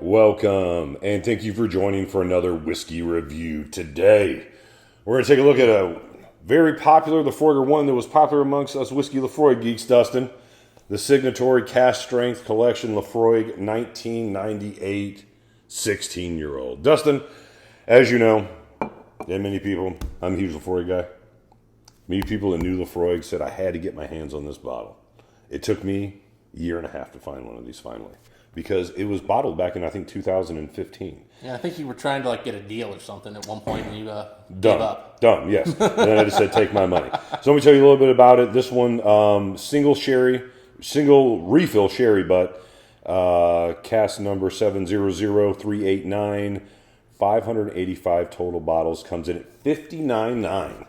welcome, and thank you for joining for another whiskey review today. We're going to take a look at a very popular Laphroaig, or one that was popular amongst us whiskey Laphroaig geeks, Dustin. The Signatory Cask Strength Collection Laphroaig 1998 16-year-old. Dustin, as you know, and many people, I'm a huge Laphroaig guy. Many people that knew Laphroaig said I had to get my hands on this bottle. It took me a year and a half to find one of these finally, because it was bottled back in, I think, 2015. Yeah, I think you were trying to get a deal or something at one point, and you gave up. Done, yes. And then I just said, take my money. So let me tell you a little bit about it. This one, single refill sherry butt, cask number 700389, 585 total bottles, comes in at $59.9.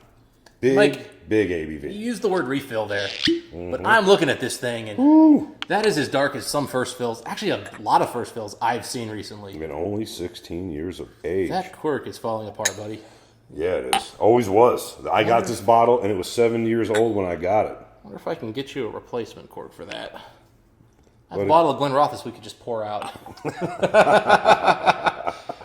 Big ABV. You used the word refill there, but I'm looking at this thing, and that is as dark as some first fills. Actually, a lot of first fills I've seen recently. Even only 16 years of age. That cork is falling apart, buddy. Yeah, it is. Always was. I got this bottle, and it was 7 years old when I got it. I wonder if I can get you a replacement cork for that. I have a bottle of Glenrothes we could just pour out.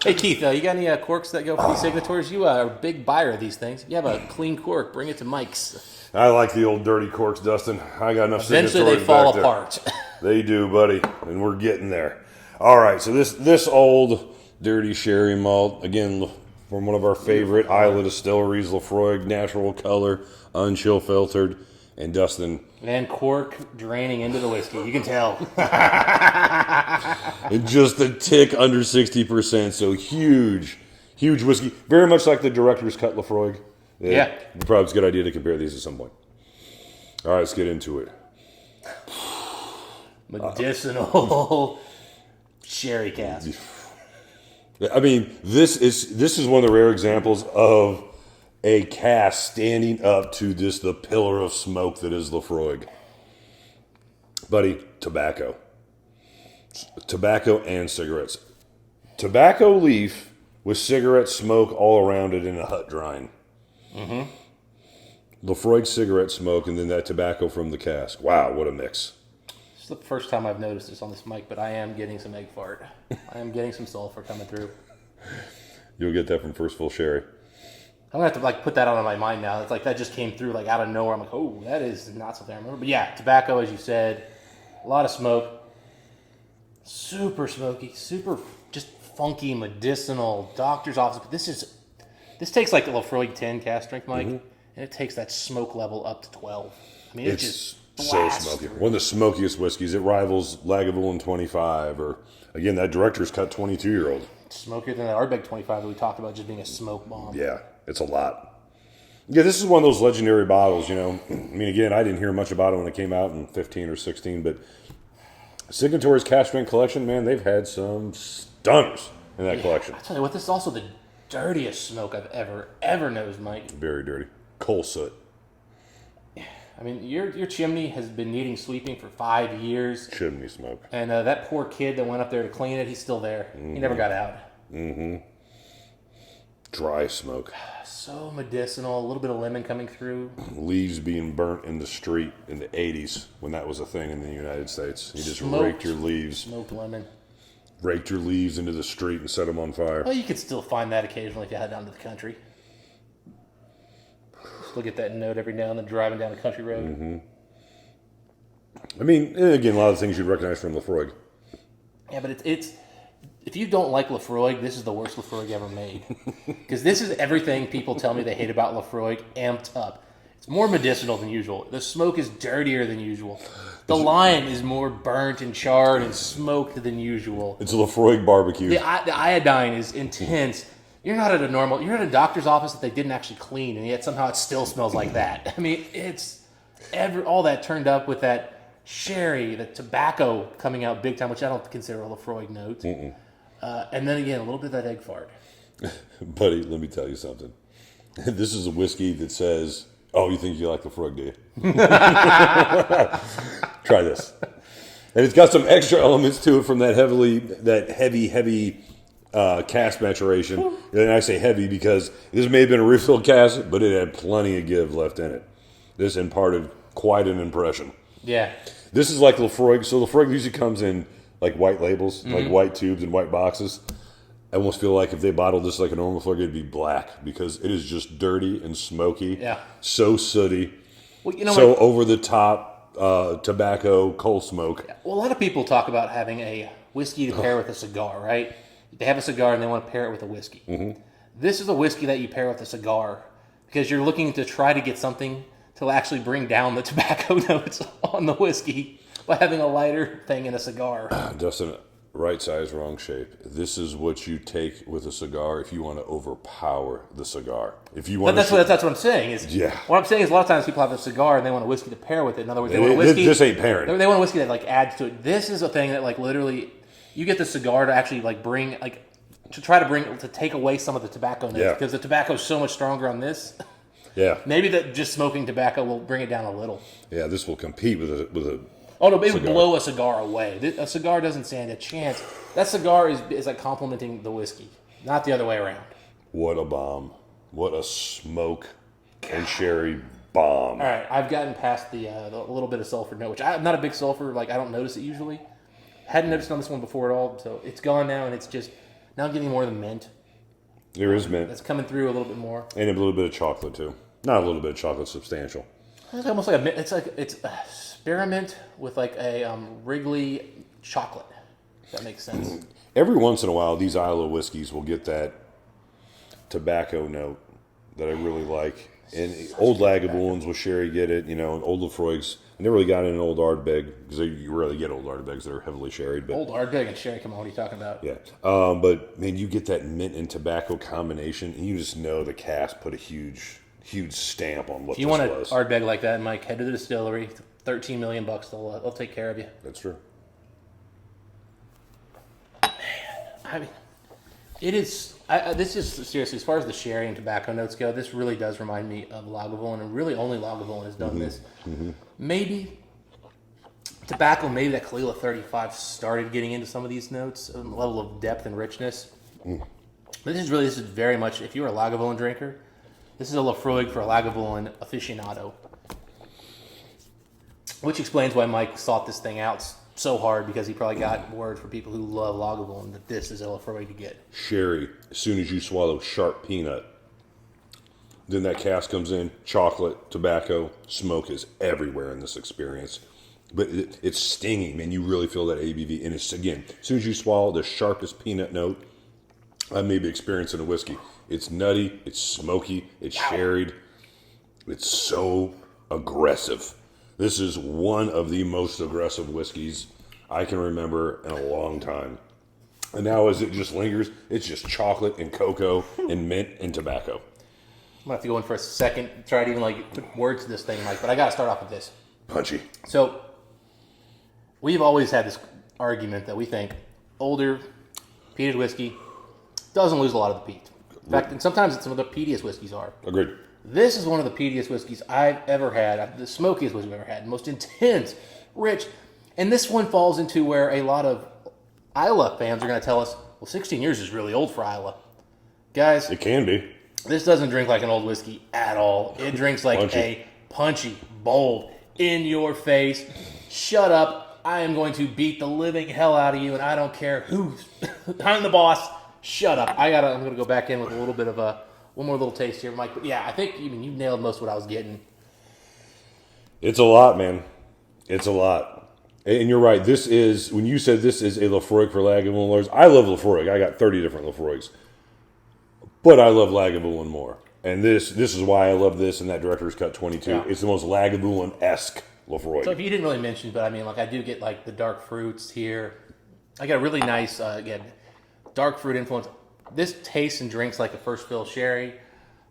Hey, Keith, you got any corks that go for these signatories? You are a big buyer of these things. You have a clean cork. Bring it to Mike's. I like the old dirty corks, Dustin. I got enough Eventually signatories they fall back apart. There. They do, buddy, and we're getting there. All right, so this old dirty sherry malt, again, from one of our favorite Isla distilleries, Laphroaig, natural color, unchill filtered, and Dustin. And cork draining into the whiskey. You can tell. Just a tick under 60%, so huge whiskey. Very much like the Director's Cut Laphroaig. Yeah. Probably it's a good idea to compare these at some point. All right, let's get into it. Medicinal sherry cask. I mean, this is one of the rare examples of a cask standing up to the pillar of smoke that is Laphroaig. Buddy, tobacco and cigarettes. Tobacco leaf with cigarette smoke all around it in a hut drying. Laphroaig cigarette smoke, and then that tobacco from the cask. Wow, what a mix. It's the first time I've noticed this on this mic, but I am getting some egg fart. I am getting some sulfur coming through. You'll get that from First Fill Sherry. I'm going to have to put that out of my mind now. It's like that just came through out of nowhere. I'm like, oh, that is not something I remember. But yeah, tobacco, as you said, a lot of smoke. Super smoky, super just funky, medicinal, doctor's office. But this takes like a Laphroaig 10 cask strength, Mike, and it takes that smoke level up to 12. I mean, it's just so smoky. One of the smokiest whiskeys. It rivals Lagavulin 25, or again, that Director's Cut 22-year-old. Smokier than that Ardbeg 25 that we talked about just being a smoke bomb. Yeah, it's a lot. Yeah, this is one of those legendary bottles, you know. I mean, again, I didn't hear much about it when it came out in 15 or 16, but Signatory's Cask Strength Collection, man, they've had some stunners in that collection. I tell you what, this is also the dirtiest smoke I've ever noticed, Mike. Very dirty. Coal soot. I mean, your chimney has been needing sweeping for 5 years. Chimney smoke. And that poor kid that went up there to clean it, he's still there. He never got out. Dry smoke. So medicinal. A little bit of lemon coming through. Leaves being burnt in the street in the 80s when that was a thing in the United States. You just raked your leaves. Smoked lemon. Raked your leaves into the street and set them on fire. Well, you could still find that occasionally if you head down to the country. Still get that note every now and then driving down a country road. I mean, again, a lot of things you'd recognize from Laphroaig. Yeah, but it's if you don't like Laphroaig, this is the worst Laphroaig ever made. Because this is everything people tell me they hate about Laphroaig amped up. It's more medicinal than usual. The smoke is dirtier than usual. The lime is more burnt and charred and smoked than usual. It's a Laphroaig barbecue. The iodine is intense. You're at a doctor's office that they didn't actually clean, and yet somehow it still smells like that. I mean, it's all that turned up with that sherry, the tobacco coming out big time, which I don't consider a Laphroaig note. And then again, a little bit of that egg fart. Buddy, let me tell you something. This is a whiskey that says, oh, you think you like Laphroaig, do you? Try this. And it's got some extra elements to it from that heavy cask maturation. And I say heavy because this may have been a refill cask, but it had plenty of give left in it. This imparted quite an impression. Yeah. This is like Laphroaig. So Laphroaig usually comes in like white labels, like white tubes and white boxes. I almost feel like if they bottled this like a normal Laphroaig, it'd be black because it is just dirty and smoky. Yeah. So sooty. Well, you know, so over the top tobacco coal smoke. Well, a lot of people talk about having a whiskey to pair with a cigar, right? They have a cigar and they want to pair it with a whiskey. Mm-hmm. This is a whiskey that you pair with a cigar because you're looking to try to get something to actually bring down the tobacco notes on the whiskey by having a lighter thing in a cigar. Dustin, right size, wrong shape. This is what you take with a cigar if you want to overpower the cigar. If you want, that's what I'm saying. What I'm saying is a lot of times people have a cigar and they want a whiskey to pair with it. In other words, they want a whiskey. This ain't pairing. They want a whiskey that like adds to it. This is a thing that like literally, you get the cigar to actually like bring like to try to take away some of the tobacco notes because the tobacco is so much stronger on this. Yeah. Maybe that just smoking tobacco will bring it down a little. Yeah, this will compete with a. Oh no, it would blow a cigar away. A cigar doesn't stand a chance. That cigar is like complementing the whiskey, not the other way around. What a bomb! What a smoke and sherry bomb! All right, I've gotten past the little bit of sulfur note, which I'm not a big sulfur. Like I don't notice it usually. Hadn't noticed on this one before at all, so it's gone now, and it's just now I'm getting more of the mint. There is mint. That's coming through a little bit more, and a little bit of chocolate too. Not a little bit of chocolate, substantial. It's almost like it's spearmint with like a Wrigley chocolate. If that makes sense. Every once in a while, these Isla whiskeys will get that tobacco note that I really like. And old Lagavulins with sherry get it, and old Laphroaigs. I never really got in an old Ardbeg because you rarely get old Ardbegs that are heavily sherried. But old Ardbeg and sherry, come on, what are you talking about? Yeah, but man, you get that mint and tobacco combination, and you just know the cask put a huge stamp on what this was. If you want an Ardbeg like that, Mike, head to the distillery. $13 million, they'll take care of you. That's true. Man, I mean, it is. This is seriously, as far as the sherry and tobacco notes go, this really does remind me of Lagavulin, and really only Lagavulin has done this. Mm-hmm. Maybe tobacco, maybe that Kalila 35 started getting into some of these notes, a level of depth and richness. But this is very much, if you're a Lagavulin drinker, this is a Laphroaig for a Lagavulin aficionado. Which explains why Mike sought this thing out so hard, because he probably got word from people who love Lagavulin that this is a Laphroaig to get. Sherry, as soon as you swallow sharp peanut, then that cask comes in, chocolate, tobacco, smoke is everywhere in this experience. But it's stinging, man. You really feel that ABV. And it's, again, as soon as you swallow the sharpest peanut note I may be experiencing a whiskey. It's nutty, it's smoky, it's sherried. It's so aggressive. This is one of the most aggressive whiskeys I can remember in a long time. And now as it just lingers, it's just chocolate and cocoa and mint and tobacco. I'm going to have to go in for a second, try to even put words to this thing, Mike, but I got to start off with this. Punchy. So, we've always had this argument that we think older peated whiskey doesn't lose a lot of the peat. In fact, and sometimes it's some of the peatiest whiskeys are. Agreed. This is one of the peatiest whiskeys I've ever had, the smokiest whiskey I've ever had, most intense, rich. And this one falls into where a lot of Isla fans are going to tell us, well, 16 years is really old for Isla. Guys, it can be. This doesn't drink like an old whiskey at all. It drinks like a punchy, bold, in your face, shut up, I am going to beat the living hell out of you, and I don't care who's, I'm the boss, shut up. I'm going to go back in with a little bit of one more little taste here, Mike. But yeah, I think you nailed most of what I was getting. It's a lot, man. It's a lot. And you're right. This is, when you said this is a Laphroaig for Lagavulin lovers, I love Laphroaig. I got 30 different Laphroaigs. But I love Lagavulin more. And this is why I love this and that Director's Cut 22. Yeah. It's the most Lagavulin-esque Laphroaig. So if you didn't really mention, but I do get the dark fruits here. I got a really nice, again, dark fruit influence. This tastes and drinks like a first fill sherry,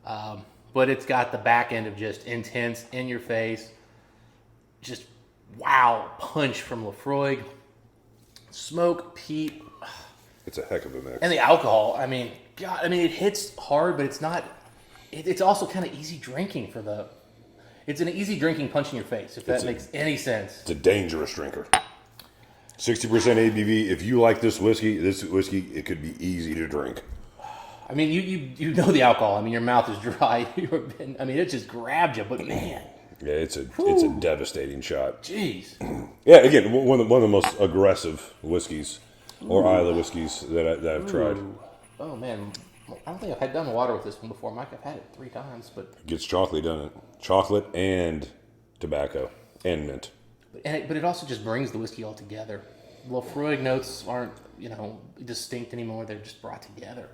but it's got the back end of just intense, in your face, just wow punch from Laphroaig, smoke, peat. It's a heck of a mix. And the alcohol, God, it hits hard, but it's not. It's also kind of easy drinking It's an easy drinking punch in your face, if that makes any sense. It's a dangerous drinker. 60% ABV. If you like this whiskey, it could be easy to drink. You know the alcohol. Your mouth is dry. It just grabbed you, but man. Yeah, it's a devastating shot. Jeez. Yeah, again, one of the most aggressive whiskeys or Isla whiskeys that I've tried. Oh man, I don't think I've had done water with this one before, Mike. I've had it 3 times, but It gets chocolate, doesn't it? Chocolate and tobacco and mint. but it also just brings the whiskey all together. Laphroaig notes aren't distinct anymore; they're just brought together.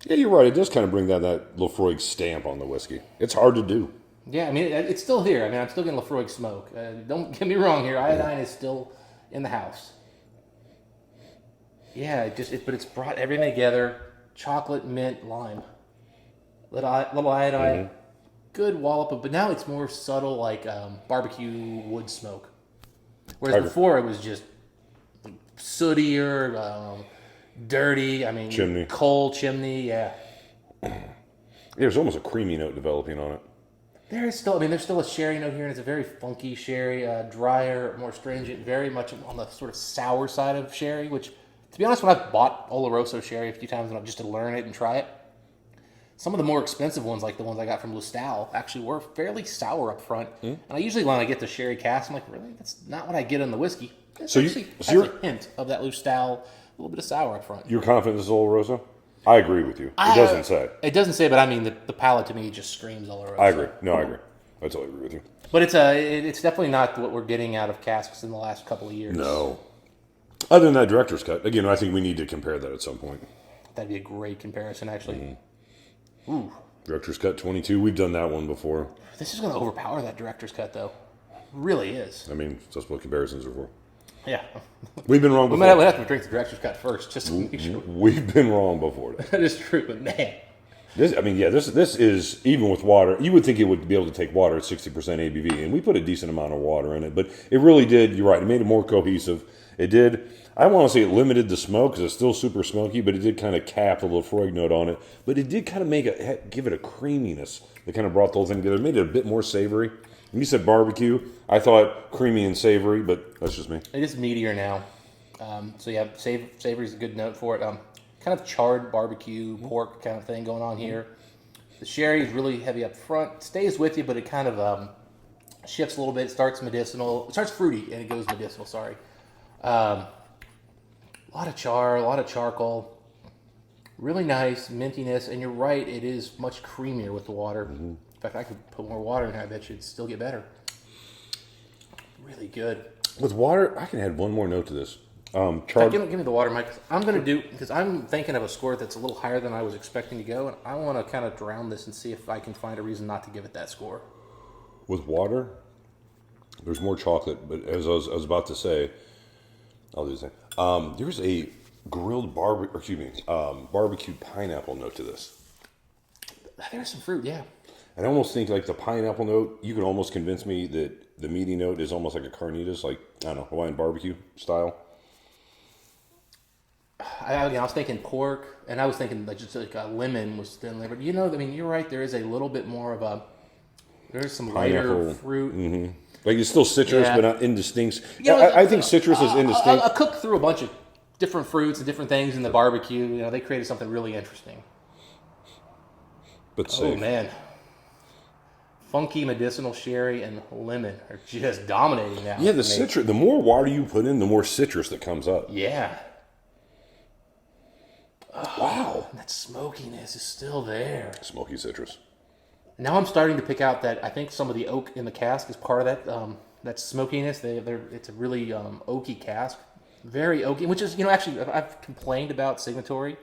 Yeah, you're right. It does kind of bring that Laphroaig stamp on the whiskey. It's hard to do. Yeah, I mean it's still here. I mean I'm still getting Laphroaig smoke. Don't get me wrong here. Iodine is still in the house. Yeah, but it's brought everything together. Chocolate, mint, lime, little iodine, good wallop but now it's more subtle, like barbecue wood smoke. Whereas before it was just sootier, dirty. I mean, Chimney. coal chimney. Yeah. There's almost a creamy note developing on it. There's still a sherry note here, and it's a very funky sherry, drier, more astringent, very much on the sort of sour side of sherry, which, to be honest, when I've bought Oloroso sherry a few times just to learn it and try it, some of the more expensive ones, like the ones I got from Lustal, actually were fairly sour up front. And I usually, when I get the sherry cask, I'm like, really? That's not what I get in the whiskey. It's actually has a hint of that Lustal, a little bit of sour up front. You're confident this is Oloroso? I agree with you. It doesn't say. It doesn't say, but I mean, the palate to me just screams Oloroso. I agree. No, I agree. I totally agree with you. But it's definitely not what we're getting out of casks in the last couple of years. No. Other than that director's cut, again, I think we need to compare that at some point. That'd be a great comparison, actually. Ooh. Director's cut 22. We've done that one before. This is going to overpower that director's cut, though. Really is. I mean, that's what comparisons are for. Yeah. We've been wrong We before. might have to drink the director's cut first, just to make sure. We've been wrong before. That is true, but man. This is, even with water, you would think it would be able to take water at 60% ABV, and we put a decent amount of water in it, but it really did, you're right, it made it more cohesive. It did, I don't want to say it limited the smoke, because it's still super smoky, but it did kind of cap the Laphroaig note on it, but it did kind of give it a creaminess that kind of brought the whole thing together. It made it a bit more savory. When you said barbecue, I thought creamy and savory, but that's just me. It is meatier now. So yeah, savory is a good note for it. Kind of charred barbecue, pork kind of thing going on here. The sherry is really heavy up front. Stays with you, but it kind of shifts a little bit. It starts medicinal. It starts fruity, and it goes medicinal, sorry. A lot of char, a lot of charcoal. Really nice mintiness, and you're right, it is much creamier with the water. In fact, I could put more water in here. I bet you it'd still get better. Really good. With water, I can add one more note to this. Give me the water, Mike. Because I'm thinking of a score that's a little higher than I was expecting to go, and I want to kind of drown this and see if I can find a reason not to give it that score. With water, there's more chocolate, but as I was about to say, I'll do the same. There's a grilled barbecue pineapple note to this. There's some fruit, yeah. And I almost think like the pineapple note, you can almost convince me that the meaty note is almost like a carnitas, like, I don't know, Hawaiian barbecue style. I was thinking pork, and I was thinking just like a lemon was thinly, but you're right. There is a little bit more of there's some Pineapple. lighter fruit. Like it's still citrus, Yeah. but not indistinct. I think citrus is indistinct. I cooked through a bunch of different fruits and different things in the barbecue. They created something really interesting. But safe. Oh man, funky medicinal sherry and lemon are just dominating now. Yeah, the citrus. The more water you put in, the more citrus that comes up. Yeah. Wow. That smokiness is still there. Smoky citrus. Now I'm starting to pick out that I think some of the oak in the cask is part of that smokiness. It's a really oaky cask, very oaky. Which is actually I've complained about Signatory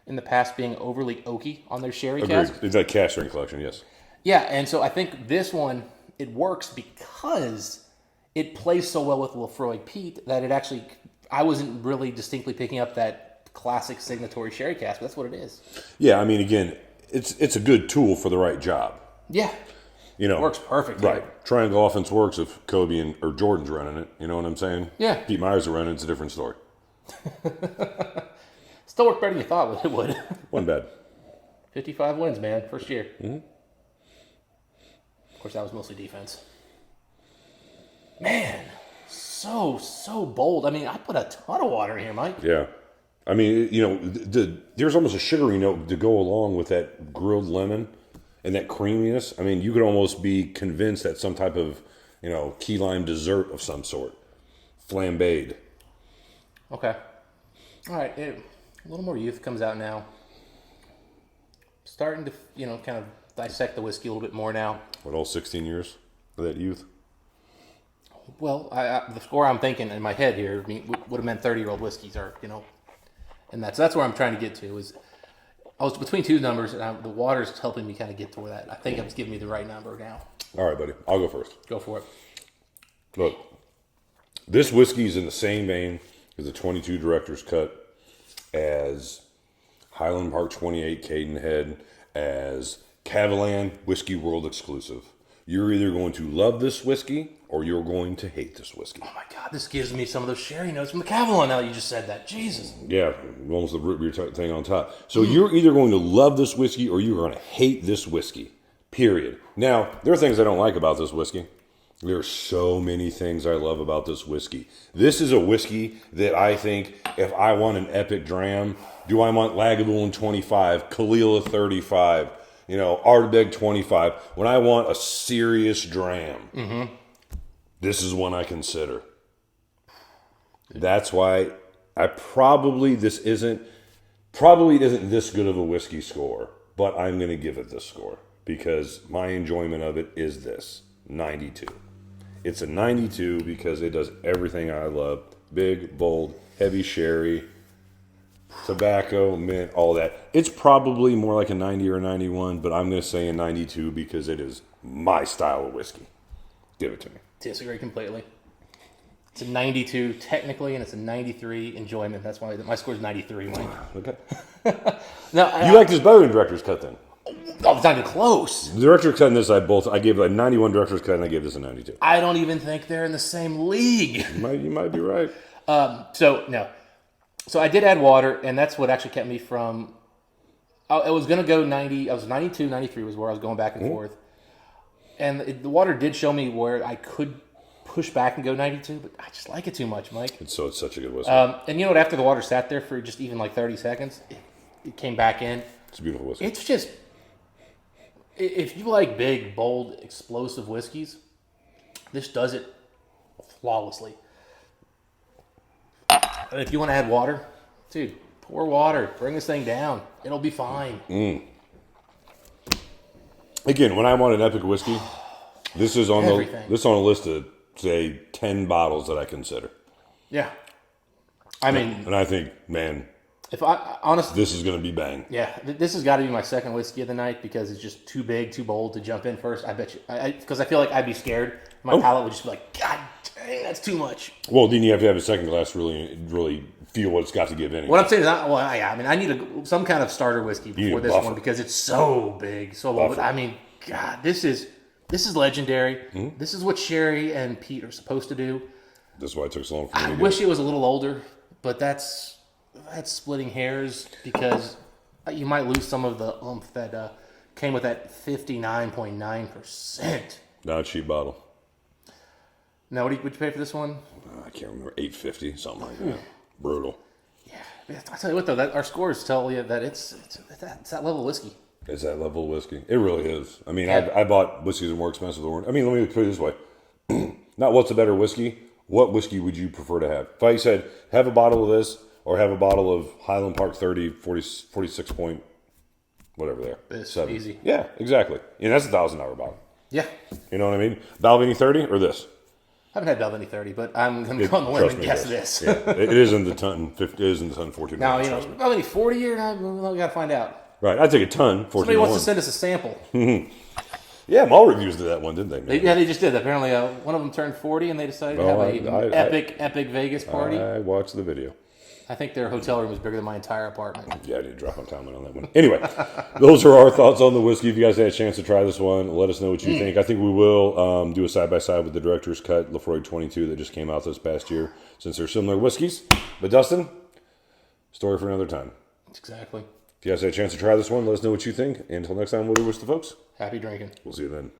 in the past being overly oaky on their sherry cask. Agreed. It's that cask strength collection, yes. Yeah, and so I think this one it works because it plays so well with Laphroaig peat that it actually I wasn't really distinctly picking up that classic Signatory sherry cask, but that's what it is. Yeah, I mean, again, it's a good tool for the right job. Yeah. It works perfect. Right. Triangle offense works if Kobe or Jordan's running it. You know what I'm saying? Yeah. Pete Myers are running it, it's a different story. Still worked better than you thought it would. Wasn't bad. 55 wins, man. First year. Of course, that was mostly defense. Man, so bold. I mean, I put a ton of water in here, Mike. Yeah. I mean, there's almost a sugary note to go along with that grilled lemon. and that creaminess. I mean, you could almost be convinced that some type of, key lime dessert of some sort. Flambéed. Okay. All right. A little more youth comes out now. Starting to, kind of dissect the whiskey a little bit more now. What, all 16 years of that youth? Well, the score I'm thinking in my head here would have meant 30-year-old whiskeys are, and that's where I'm trying to get to. Is I was between two numbers, and the water's helping me kind of get to where that. I think it's giving me the right number now. All right, buddy. I'll go first. Go for it. Look, this whiskey is in the same vein as the 22 Director's Cut, as Highland Park 28 Cadenhead, as Cavalan Whiskey World Exclusive. You're either going to love this whiskey or you're going to hate this whiskey. Oh my God, this gives me some of those sherry notes from the Cavalan now that you just said that. Jesus. Yeah, almost the root beer thing on top. So you're either going to love this whiskey or you're going to hate this whiskey, period. Now, there are things I don't like about this whiskey. There are so many things I love about this whiskey. This is a whiskey that I think if I want an epic dram, do I want Lagavulin 25, Kalila 35, Ardbeg 25? When I want a serious dram, this is one I consider. That's why this isn't this good of a whiskey score, but I'm going to give it this score because my enjoyment of it is this, 92. It's a 92 because it does everything I love. Big, bold, heavy sherry, tobacco, mint, all that. It's probably more like a 90 or a 91, but I'm going to say a 92 because it is my style of whiskey. Give it to me. Disagree completely. It's a 92 technically, and it's a 93 enjoyment. That's why my score is 93, Mike. Okay. No, You like this better than Director's Cut then? Oh, it's not even close. The Director's Cut and this I gave a 91 Director's Cut and I gave this a 92. I don't even think they're in the same league. You might be right. So I did add water, and that's what actually kept me from. I was going to go 90. I was 92, 93 was where I was going back and forth. And the water did show me where I could push back and go 92, but I just like it too much, Mike. It's such a good whiskey. And you know what? After the water sat there for just even like 30 seconds, it came back in. It's a beautiful whiskey. It's just, if you like big, bold, explosive whiskeys, this does it flawlessly. And if you want to add water, dude, pour water. Bring this thing down. It'll be fine. Again, when I want an epic whiskey, this is on Everything. this on a list of say 10 bottles that I consider. Yeah. I mean, And I think, man, if I honestly, this is going to be bang. yeah, this has got to be my second whiskey of the night because it's just too big, too bold to jump in first. I bet you, because I feel like I'd be scared. My palate would just be like, God dang, that's too much. Well, then you have to have a second glass to really feel what it's got to give anyway. What I'm saying is, I need some kind of starter whiskey before this one because it's so big, so bold. But I mean, God, this is legendary. This is what Sherry and Pete are supposed to do. That's why it took so long for me I to get wish it was a little older, but that's splitting hairs because you might lose some of the oomph that came with that 59.9%. Not a cheap bottle. Now, would you pay for this one? I can't remember, $8.50, something like that. Brutal. Yeah, I tell you what though, our scores tell you that it's that level of whiskey. It's that level of whiskey. It really is. I mean, Yeah. I bought whiskeys that are more expensive than orange. I mean, let me put it this way. Not what's a better whiskey. What whiskey would you prefer to have? If I said, have a bottle of this or have a bottle of Highland Park 30, 46 point, whatever there. It's 7. easy. Yeah, exactly. And that's a $1,000 bottle. Yeah. You know what I mean? Balvenie 30 or this? I haven't had Balvenie 30, but I'm going to go on the limb Trust and me, guess yes. this. Yeah, it isn't the ton. It isn't the ton 14. Now, trust me. Balvenie 40 or not, we got to find out. Right, I'd take a ton. 14. Somebody wants to send us a sample. Yeah, Mall Reviews did that one, didn't they? Man? They just did. Apparently, one of them turned 40, and they decided to have an epic Vegas party. I watched the video. I think their hotel room was bigger than my entire apartment. Yeah, I did drop my comment on that one. Anyway, those are our thoughts on the whiskey. If you guys had a chance to try this one, let us know what you think. I think we will do a side-by-side with the Director's Cut Laphroaig 22 that just came out this past year, since they're similar whiskeys. But Dustin, story for another time. Exactly. If you guys had a chance to try this one, let us know what you think. Until next time, we'll wish the folks. Happy drinking. We'll see you then.